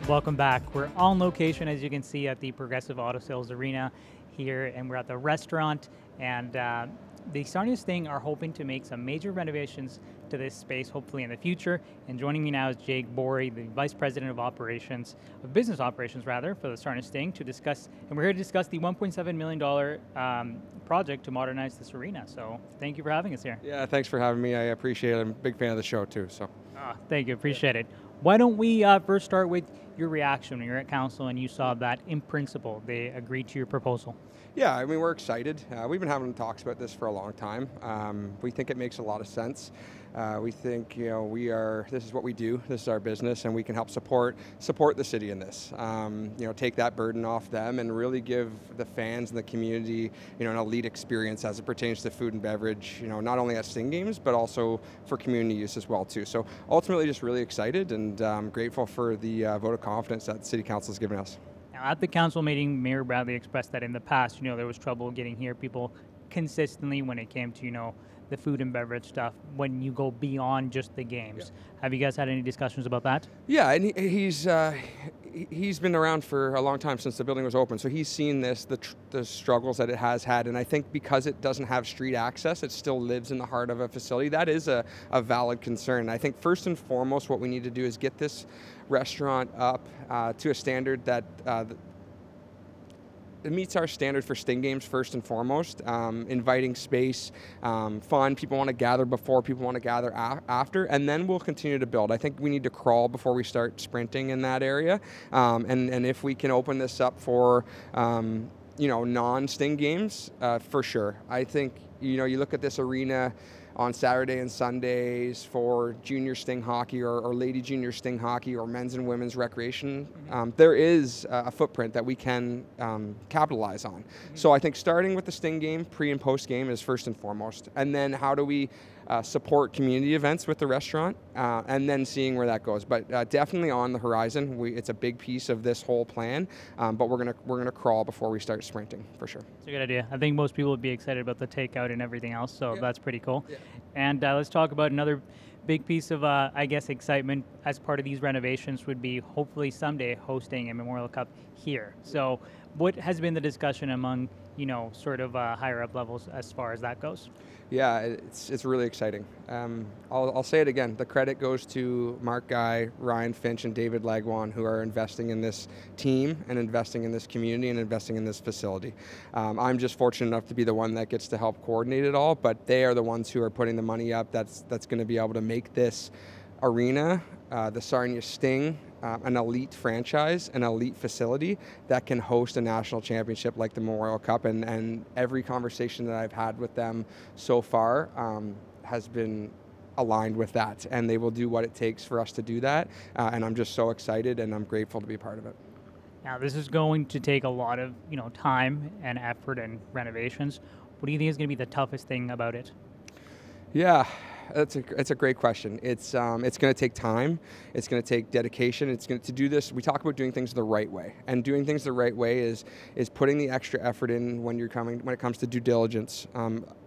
Welcome back. We're on location, as you can see, at the Progressive Auto Sales Arena here, and we're at the restaurant. And the Sarnia Sting are hoping to make some major renovations to this space, hopefully in the future. And joining me now is Jake Bourrie, the Vice President of Business Operations, for the Sarnia Sting, to discuss. And we're here to discuss the $1.7 million project to modernize this arena. So thank you for having us here. Yeah, thanks for having me. I appreciate it. I'm a big fan of the show too. So. Thank you. Appreciate it. Why don't we first start with your reaction when you're at council and you saw that in principle they agreed to your proposal? Yeah, I mean, we're excited. We've been having talks about this for a long time. We think it makes a lot of sense. We think, this is what we do, this is our business, and we can help support the city in this. Take that burden off them and really give the fans and the community, an elite experience as it pertains to food and beverage, not only at Sting games, but also for community use as well too. So ultimately just really excited and grateful for the vote of confidence that the City Council has given us. Now, at the council meeting, Mayor Bradley expressed that in the past, there was trouble getting here. People consistently, when it came to, the food and beverage stuff, when you go beyond just the games. Yeah. Have you guys had any discussions about that? Yeah, and he's been around for a long time, since the building was open, so he's seen the struggles that it has had, and I think because it doesn't have street access, it still lives in the heart of a facility. That is a valid concern. I think first and foremost what we need to do is get this restaurant up to a standard that it meets our standard for Sting games first and foremost. Inviting space, fun, people want to gather before, people want to gather after, and then we'll continue to build. I think we need to crawl before we start sprinting in that area, and if we can open this up for non-Sting games, for sure. I think you look at this arena on Saturday and Sundays for junior Sting hockey or lady junior Sting hockey or men's and women's recreation, there is a footprint that we can capitalize on. So I think starting with the Sting game, pre and post game, is first and foremost. And then how do we support community events with the restaurant, and then seeing where that goes. But definitely on the horizon. It's a big piece of this whole plan, but we're gonna crawl before we start sprinting, for sure. It's a good idea. I think most people would be excited about the takeout and everything else, so that's pretty cool. Yeah. And let's talk about another big piece of, excitement as part of these renovations would be hopefully someday hosting a Memorial Cup here. So what has been the discussion among, higher up levels as far as that goes? Yeah, it's really exciting. I'll say it again. The credit goes to Mark Guy, Ryan Finch, and David Lagwan, who are investing in this team and investing in this community and investing in this facility. I'm just fortunate enough to be the one that gets to help coordinate it all, but they are the ones who are putting the money up that's going to be able to make this arena, the Sarnia Sting, an elite franchise, an elite facility that can host a national championship like the Memorial Cup. And every conversation that I've had with them so far has been aligned with that. And they will do what it takes for us to do that. And I'm just so excited, and I'm grateful to be part of it. Now, this is going to take a lot of time and effort and renovations. What do you think is going to be the toughest thing about it? Yeah, it's a great question. It's going to take time. It's going to take dedication. To do this. We talk about doing things the right way, and doing things the right way is putting the extra effort in when it comes to due diligence.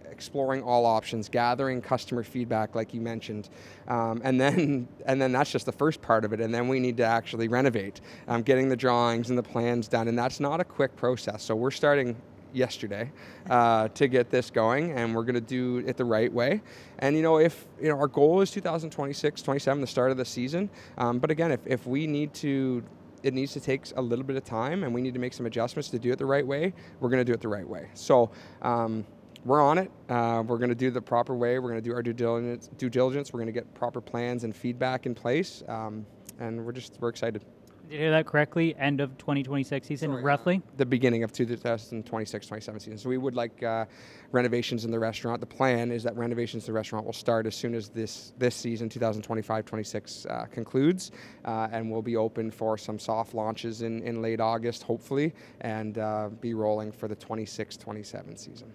Exploring all options, gathering customer feedback, like you mentioned, and then that's just the first part of it. And then we need to actually renovate, getting the drawings and the plans done, and that's not a quick process. So we're starting yesterday to get this going, and we're going to do it the right way. And if our goal is 2026-27, the start of the season, but again, if we need to, it needs to take a little bit of time, and we need to make some adjustments to do it the right way. We're going to do it the right way. So we're on it. We're going to do it the proper way. We're going to do our due diligence. We're going to get proper plans and feedback in place, and we're excited. Did you hear that correctly? End of 2026 season, roughly? The beginning of 2026-27 season. So we would like renovations in the restaurant. The plan is that renovations in the restaurant will start as soon as this season, 2025-26, concludes, and we'll be open for some soft launches in late August, hopefully, and be rolling for the 26-27 season.